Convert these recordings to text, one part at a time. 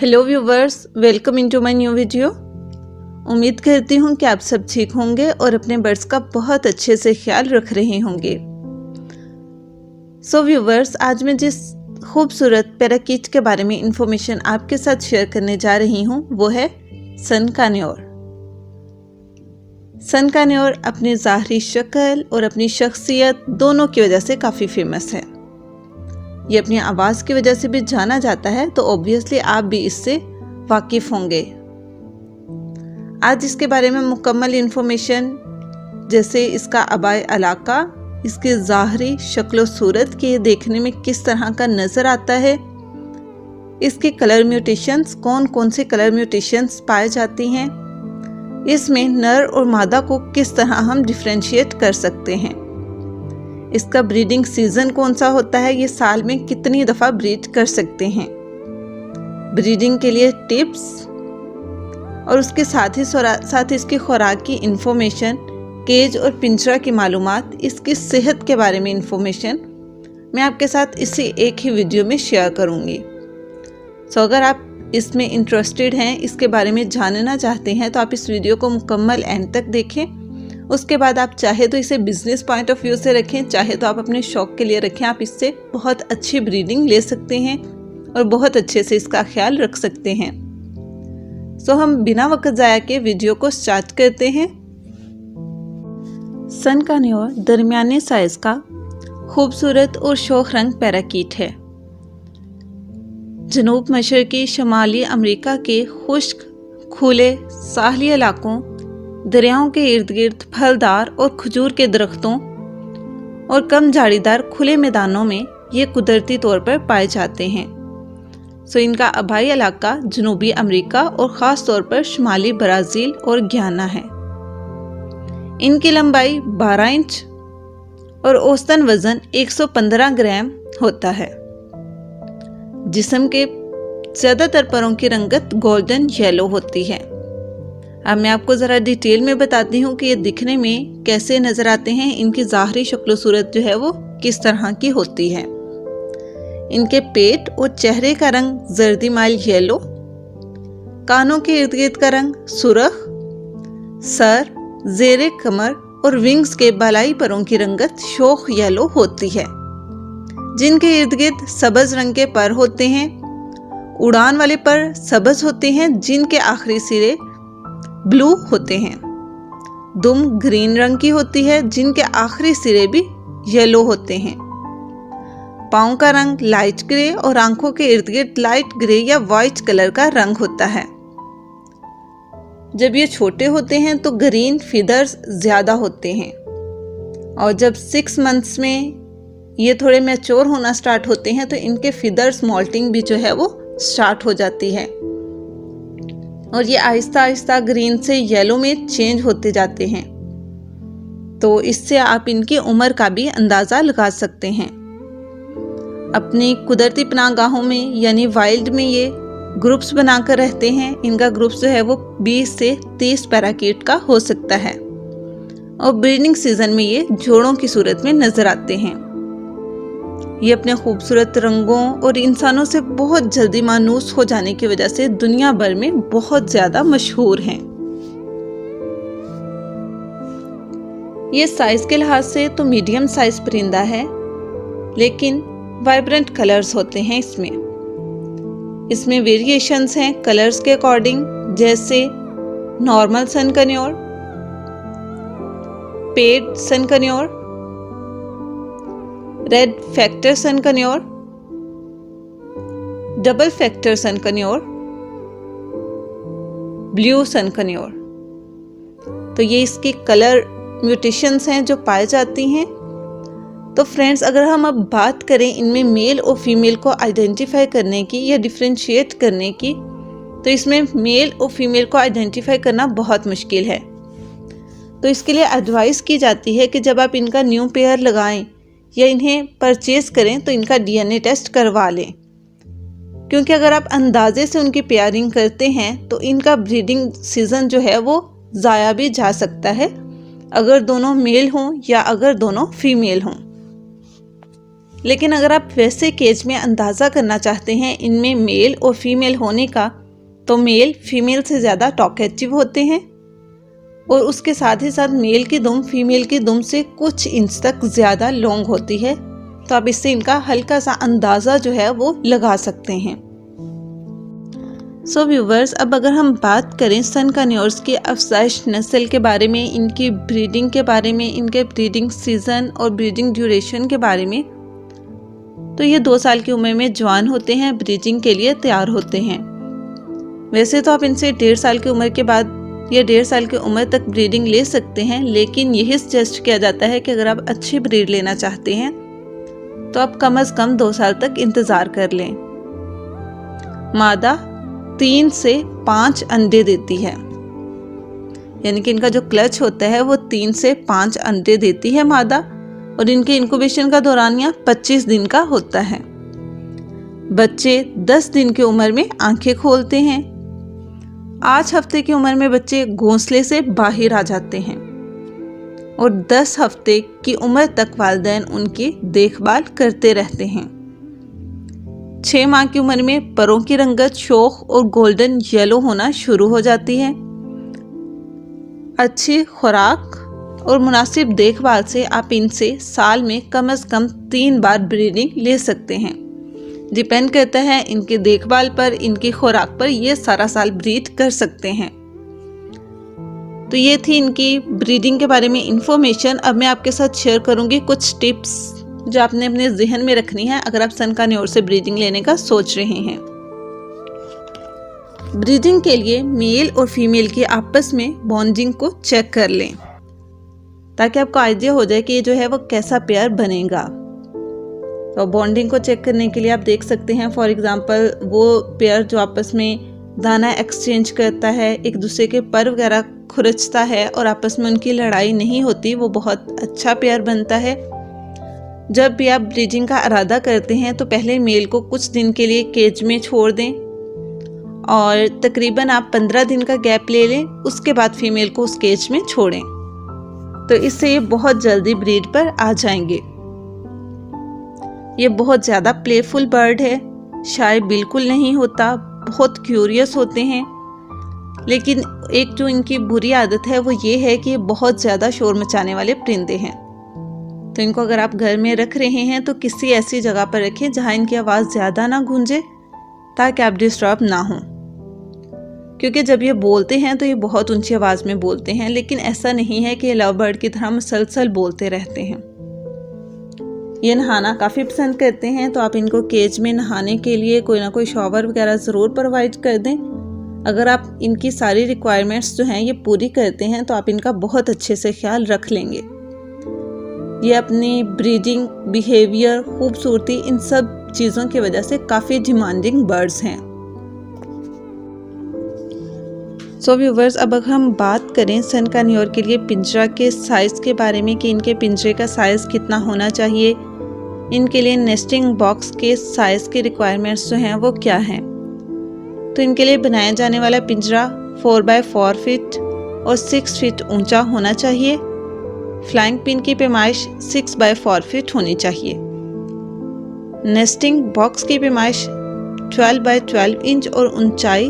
Hello viewers, welcome into my new video. उम्मीद करती हूँ कि आप सब ठीक होंगे और अपने बर्ड्स का बहुत अच्छे से ख्याल रख रहे होंगे। सो व्यूवर्स, आज मैं जिस खूबसूरत पैराकीट के बारे में इंफॉर्मेशन आपके साथ शेयर करने जा रही हूँ वो है सन कान्योर। सन कान्योर अपनी ज़ाहरी शक्ल और अपनी शख्सियत दोनों की वजह से काफ़ी फेमस है। ये अपनी आवाज़ की वजह से भी जाना जाता है, तो ऑब्वियसली आप भी इससे वाकिफ़ होंगे। आज इसके बारे में मुकम्मल इन्फॉर्मेशन, जैसे इसका आबाई इलाका, इसके ज़ाहरी शक्ल सूरत के देखने में किस तरह का नज़र आता है, इसके कलर म्यूटेशंस, कौन कौन से कलर म्यूटेशंस पाए जाती हैं, इसमें नर और मादा को किस तरह हम डिफ्रेंशिएट कर सकते हैं, इसका ब्रीडिंग सीजन कौन सा होता है, ये साल में कितनी दफ़ा ब्रीड कर सकते हैं, ब्रीडिंग के लिए टिप्स और उसके साथ इसकी खुराक की इंफॉर्मेशन, केज और पिंजरा की मालूमात, इसकी सेहत के बारे में इंफॉर्मेशन मैं आपके साथ इसी एक ही वीडियो में शेयर करूंगी। सो अगर आप इसमें इंटरेस्टेड हैं, इसके बारे में जानना चाहते हैं, तो आप इस वीडियो को मुकम्मल एंड तक देखें। उसके बाद आप चाहे तो इसे बिजनेस पॉइंट ऑफ व्यू से रखें, चाहे तो आप अपने शौक के लिए रखें। आप इससे बहुत अच्छी ब्रीडिंग ले सकते हैं और बहुत अच्छे से इसका ख्याल रख सकते हैं। सो हम बिना वक्त ज़ाया के वीडियो को स्टार्ट करते हैं। सन कान्योर दरमियाने साइज का खूबसूरत और शोख रंग पैराकीट है। जनूब मशरकी शमाली अमेरिका के खुश्क खुले साहली इलाकों, दरियाओं के इर्द गिर्द फलदार और खजूर के दरख्तों और कम झाड़ीदार खुले मैदानों में ये कुदरती तौर पर पाए जाते हैं। सो इनका आबाई इलाका जनूबी अमेरिका और ख़ास तौर पर शुमाली ब्राज़ील और घयाना है। इनकी लंबाई 12 इंच और औसतन वज़न 115 ग्राम होता है। जिस्म के ज़्यादातर परों की रंगत गोल्डन येलो होती है। अब मैं आपको ज़रा डिटेल में बताती हूँ कि ये दिखने में कैसे नज़र आते हैं, इनकी ज़ाहरी शक्ल सूरत जो है वो किस तरह की होती है। इनके पेट और चेहरे का रंग जर्दी माइल येलो, कानों के इर्द गिर्द का रंग सुर्ख, सर, ज़ेरे कमर और विंग्स के बालाई परों की रंगत शोख येलो होती है, जिनके इर्द गिर्द सब्ज़ रंग के पर होते हैं। उड़ान वाले पर सब्ज़ होते हैं, जिनके आखिरी सिरे ब्लू होते हैं। दुम ग्रीन रंग की होती है, जिनके आखिरी सिरे भी येलो होते हैं। पाँव का रंग लाइट ग्रे और आंखों के इर्द गिर्द लाइट ग्रे या वाइट कलर का रंग होता है। जब ये छोटे होते हैं तो ग्रीन फीदर्स ज़्यादा होते हैं, और जब 6 मंथ्स में ये थोड़े मैच्योर होना स्टार्ट होते हैं तो इनके फीदर्स मोल्टिंग भी जो है वो स्टार्ट हो जाती है, और ये आहिस्ता आहिस्ता ग्रीन से येलो में चेंज होते जाते हैं। तो इससे आप इनकी उम्र का भी अंदाज़ा लगा सकते हैं। अपनी कुदरती पनाहगाहों में यानी वाइल्ड में ये ग्रुप्स बनाकर रहते हैं। इनका ग्रुप्स जो है वो 20 से 30 पैराकीट का हो सकता है, और ब्रीडिंग सीजन में ये जोड़ों की सूरत में नज़र आते हैं। ये अपने खूबसूरत रंगों और इंसानों से बहुत जल्दी मानूस हो जाने की वजह से दुनिया भर में बहुत ज़्यादा मशहूर हैं। ये साइज़ के लिहाज से तो मीडियम साइज़ परिंदा है, लेकिन वाइब्रेंट कलर्स होते हैं इसमें वेरिएशंस हैं कलर्स के अकॉर्डिंग, जैसे नॉर्मल सन कान्योर, पेड सन कान्योर, रेड फैक्टर सन कान्योर, डबल फैक्टर सन कान्योर, ब्लू सन कान्योर। तो ये इसकी कलर म्यूटेशंस हैं जो पाई जाती हैं। तो फ्रेंड्स, अगर हम अब बात करें इनमें मेल और फीमेल को आइडेंटिफाई करने की या डिफ्रेंशिएट करने की, तो इसमें मेल और फीमेल को आइडेंटिफाई करना बहुत मुश्किल है। तो इसके लिए एडवाइस की जाती है कि जब आप इनका न्यू पेयर लगाएं या इन्हें परचेज करें तो इनका डीएनए टेस्ट करवा लें, क्योंकि अगर आप अंदाजे से उनकी पेयरिंग करते हैं तो इनका ब्रीडिंग सीजन जो है वो ज़ाया भी जा सकता है, अगर दोनों मेल हों या अगर दोनों फीमेल हों। लेकिन अगर आप वैसे केज में अंदाज़ा करना चाहते हैं इनमें मेल और फीमेल होने का, तो मेल फीमेल से ज़्यादा टॉकेटिव होते हैं और उसके साथ ही साथ मेल की दुम फीमेल की दुम से कुछ इंच तक ज़्यादा लॉन्ग होती है। तो आप इससे इनका हल्का सा अंदाज़ा जो है वो लगा सकते हैं। सो व्यूवर्स, अब अगर हम बात करें सन कन्योर्स की अफजाइश नस्ल के बारे में, इनकी ब्रीडिंग के बारे में, इनके ब्रीडिंग सीज़न और ब्रीडिंग ड्यूरेशन के बारे में, तो ये 2 साल की उम्र में जवान होते हैं, ब्रीडिंग के लिए तैयार होते हैं। वैसे तो आप इनसे 1.5 साल की उम्र के बाद या 1.5 साल की उम्र तक ब्रीडिंग ले सकते हैं, लेकिन यही सजेस्ट किया जाता है कि अगर आप अच्छी ब्रीड लेना चाहते हैं तो आप कम से कम 2 साल तक इंतज़ार कर लें। मादा 3 से 5 अंडे देती है, यानी कि इनका जो क्लच होता है वो 3 से 5 अंडे देती है मादा, और इनके इंक्यूबेशन का दौरानिया 25 दिन का होता है। बच्चे 10 दिन की उम्र में आंखें खोलते हैं। 8 हफ्ते की उम्र में बच्चे घोंसले से बाहर आ जाते हैं और 10 हफ्ते की उम्र तक वालिदैन उनकी देखभाल करते रहते हैं। 6 माह की उम्र में परों की रंगत शोख और गोल्डन येलो होना शुरू हो जाती है। अच्छी खुराक और मुनासिब देखभाल से आप इनसे साल में कम से कम 3 बार ब्रीडिंग ले सकते हैं। डिपेंड करता है इनकी देखभाल पर, इनकी खुराक पर, ये सारा साल ब्रीड कर सकते हैं। तो ये थी इनकी ब्रीडिंग के बारे में इंफॉर्मेशन। अब मैं आपके साथ शेयर करूंगी कुछ टिप्स जो आपने अपने जहन में रखनी है अगर आप सन कन्योर से ब्रीडिंग लेने का सोच रहे हैं। ब्रीडिंग के लिए मेल और फीमेल की आपस में बॉन्डिंग को चेक कर लें ताकि आपको आइडिया हो जाए कि ये जो है वो कैसा पेयर बनेगा। तो बॉन्डिंग को चेक करने के लिए आप देख सकते हैं, फॉर एग्जांपल वो पेयर जो आपस में दाना एक्सचेंज करता है, एक दूसरे के पर वगैरह खुरचता है और आपस में उनकी लड़ाई नहीं होती, वो बहुत अच्छा पेयर बनता है। जब भी आप ब्रीडिंग का इरादा करते हैं तो पहले मेल को कुछ दिन के लिए केज में छोड़ दें और तकरीबन आप 15 दिन का गैप ले लें, उसके बाद फीमेल को उस केज में छोड़ें। तो इससे ये बहुत जल्दी ब्रीड पर आ जाएंगे। ये बहुत ज़्यादा प्लेफुल बर्ड है, शाय बिल्कुल नहीं होता, बहुत क्यूरियस होते हैं। लेकिन एक जो इनकी बुरी आदत है वो ये है कि बहुत ज़्यादा शोर मचाने वाले परिंदे हैं। तो इनको अगर आप घर में रख रहे हैं तो किसी ऐसी जगह पर रखें जहाँ इनकी आवाज़ ज़्यादा ना गूंजे ताकि आप डिस्टर्ब ना हों, क्योंकि जब ये बोलते हैं तो ये बहुत ऊंची आवाज़ में बोलते हैं, लेकिन ऐसा नहीं है कि ये लव बर्ड की तरह मुसलसल बोलते रहते हैं। ये नहाना काफ़ी पसंद करते हैं, तो आप इनको केज में नहाने के लिए कोई ना कोई शॉवर वगैरह ज़रूर प्रोवाइड कर दें। अगर आप इनकी सारी रिक्वायरमेंट्स जो हैं ये पूरी करते हैं तो आप इनका बहुत अच्छे से ख्याल रख लेंगे। ये अपनी ब्रीडिंग, बिहेवियर, खूबसूरती, इन सब चीज़ों की वजह से काफ़ी डिमांडिंग बर्ड्स हैं। सो व्यूवर्स, अब अगर हम बात करें सन कन्योर के लिए पिंजरा के साइज़ के बारे में कि इनके पिंजरे का साइज़ कितना होना चाहिए, इनके लिए नेस्टिंग बॉक्स के साइज़ की रिक्वायरमेंट्स जो हैं वो क्या हैं। तो इनके लिए बनाया जाने वाला पिंजरा 4x4 फीट और 6 फीट ऊंचा होना चाहिए। फ्लाइंग पिन की पैमाइश 6x4 फीट होनी चाहिए। नेस्टिंग बॉक्स की पैमाइश 12x12 इंच और ऊंचाई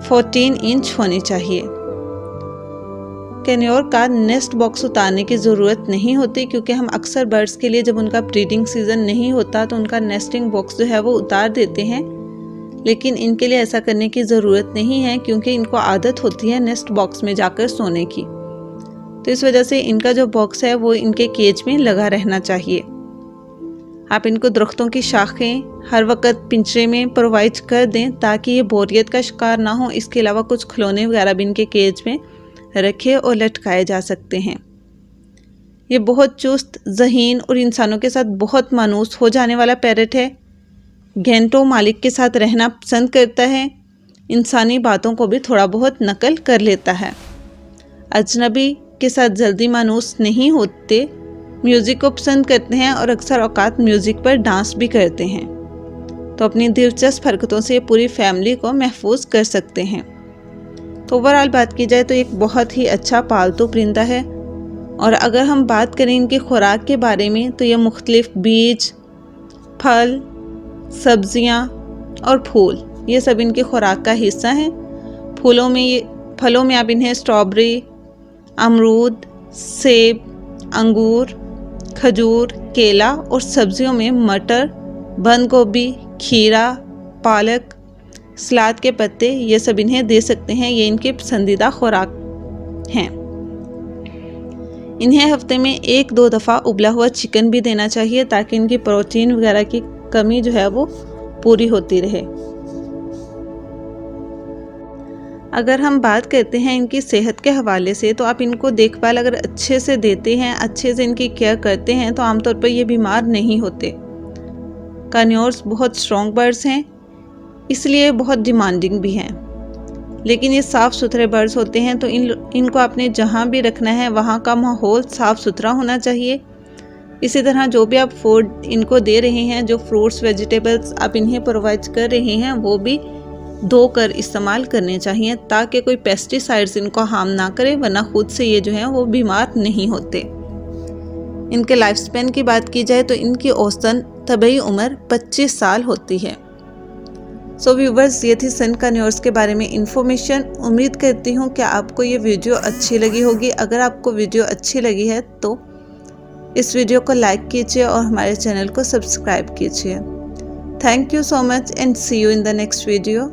14 इंच होनी चाहिए। कन्योर का नेस्ट बॉक्स उतारने की ज़रूरत नहीं होती, क्योंकि हम अक्सर बर्ड्स के लिए जब उनका ब्रीडिंग सीज़न नहीं होता तो उनका नेस्टिंग बॉक्स जो है वो उतार देते हैं, लेकिन इनके लिए ऐसा करने की ज़रूरत नहीं है क्योंकि इनको आदत होती है नेस्ट बॉक्स में जाकर सोने की। तो इस वजह से इनका जो बॉक्स है वो इनके केज में लगा रहना चाहिए। आप इनको दरख्तों की शाखें हर वक्त पिंजरे में प्रोवाइड कर दें ताकि ये बोरियत का शिकार ना हो। इसके अलावा कुछ खिलौने वगैरह भी इनके केज में रखे और लटकाए जा सकते हैं। ये बहुत चुस्त, ज़हीन और इंसानों के साथ बहुत मानूस हो जाने वाला पैरट है। घंटों मालिक के साथ रहना पसंद करता है, इंसानी बातों को भी थोड़ा बहुत नकल कर लेता है। अजनबी के साथ जल्दी मानूस नहीं होते, म्यूज़िक को पसंद करते हैं और अक्सर औकात म्यूज़िक पर डांस भी करते हैं। तो अपनी दिलचस्प हरकतों से पूरी फैमिली को महफूज कर सकते हैं। तो ओवरऑल बात की जाए तो एक बहुत ही अच्छा पालतू परिंदा है। और अगर हम बात करें इनकी खुराक के बारे में तो ये मुख्तलिफ बीज, फल, सब्जियां और फूल ये सब इनकी खुराक का हिस्सा हैं। फलों में आप इन्हें स्ट्रॉबेरी, अमरूद, सेब, अंगूर, खजूर, केला और सब्जियों में मटर, बंद गोभी, खीरा, पालक, सलाद के पत्ते ये सब इन्हें दे सकते हैं। ये इनकी पसंदीदा खुराक हैं। इन्हें हफ्ते में 1-2 दफ़ा उबला हुआ चिकन भी देना चाहिए ताकि इनकी प्रोटीन वगैरह की कमी जो है वो पूरी होती रहे। अगर हम बात करते हैं इनकी सेहत के हवाले से, तो आप इनको देखभाल अगर अच्छे से देते हैं, अच्छे से इनकी केयर करते हैं तो आमतौर पर ये बीमार नहीं होते। कार्नियोर्स बहुत स्ट्रॉन्ग बर्ड्स हैं, इसलिए बहुत डिमांडिंग भी हैं, लेकिन ये साफ़ सुथरे बर्ड्स होते हैं। तो इनको आपने जहाँ भी रखना है वहाँ का माहौल साफ़ सुथरा होना चाहिए। इसी तरह जो भी आप फूड इनको दे रहे हैं, जो फ्रूट्स वेजिटेबल्स आप इन्हें प्रोवाइड कर रहे हैं, वो भी धोकर इस्तेमाल करने चाहिए ताकि कोई पेस्टिसाइड्स इनको हार्म ना करे, वरना खुद से ये जो है वो बीमार नहीं होते। इनके लाइफ स्पैन की बात की जाए तो इनकी औसतन तबई उम्र 25 साल होती है। सो व्यूवर्स, ये थी सन कार्नियोर्स के बारे में इंफॉर्मेशन। उम्मीद करती हूँ कि आपको ये वीडियो अच्छी लगी होगी। अगर आपको वीडियो अच्छी लगी है तो इस वीडियो को लाइक कीजिए और हमारे चैनल को सब्सक्राइब कीजिए। Thank you so much and see you in the next video.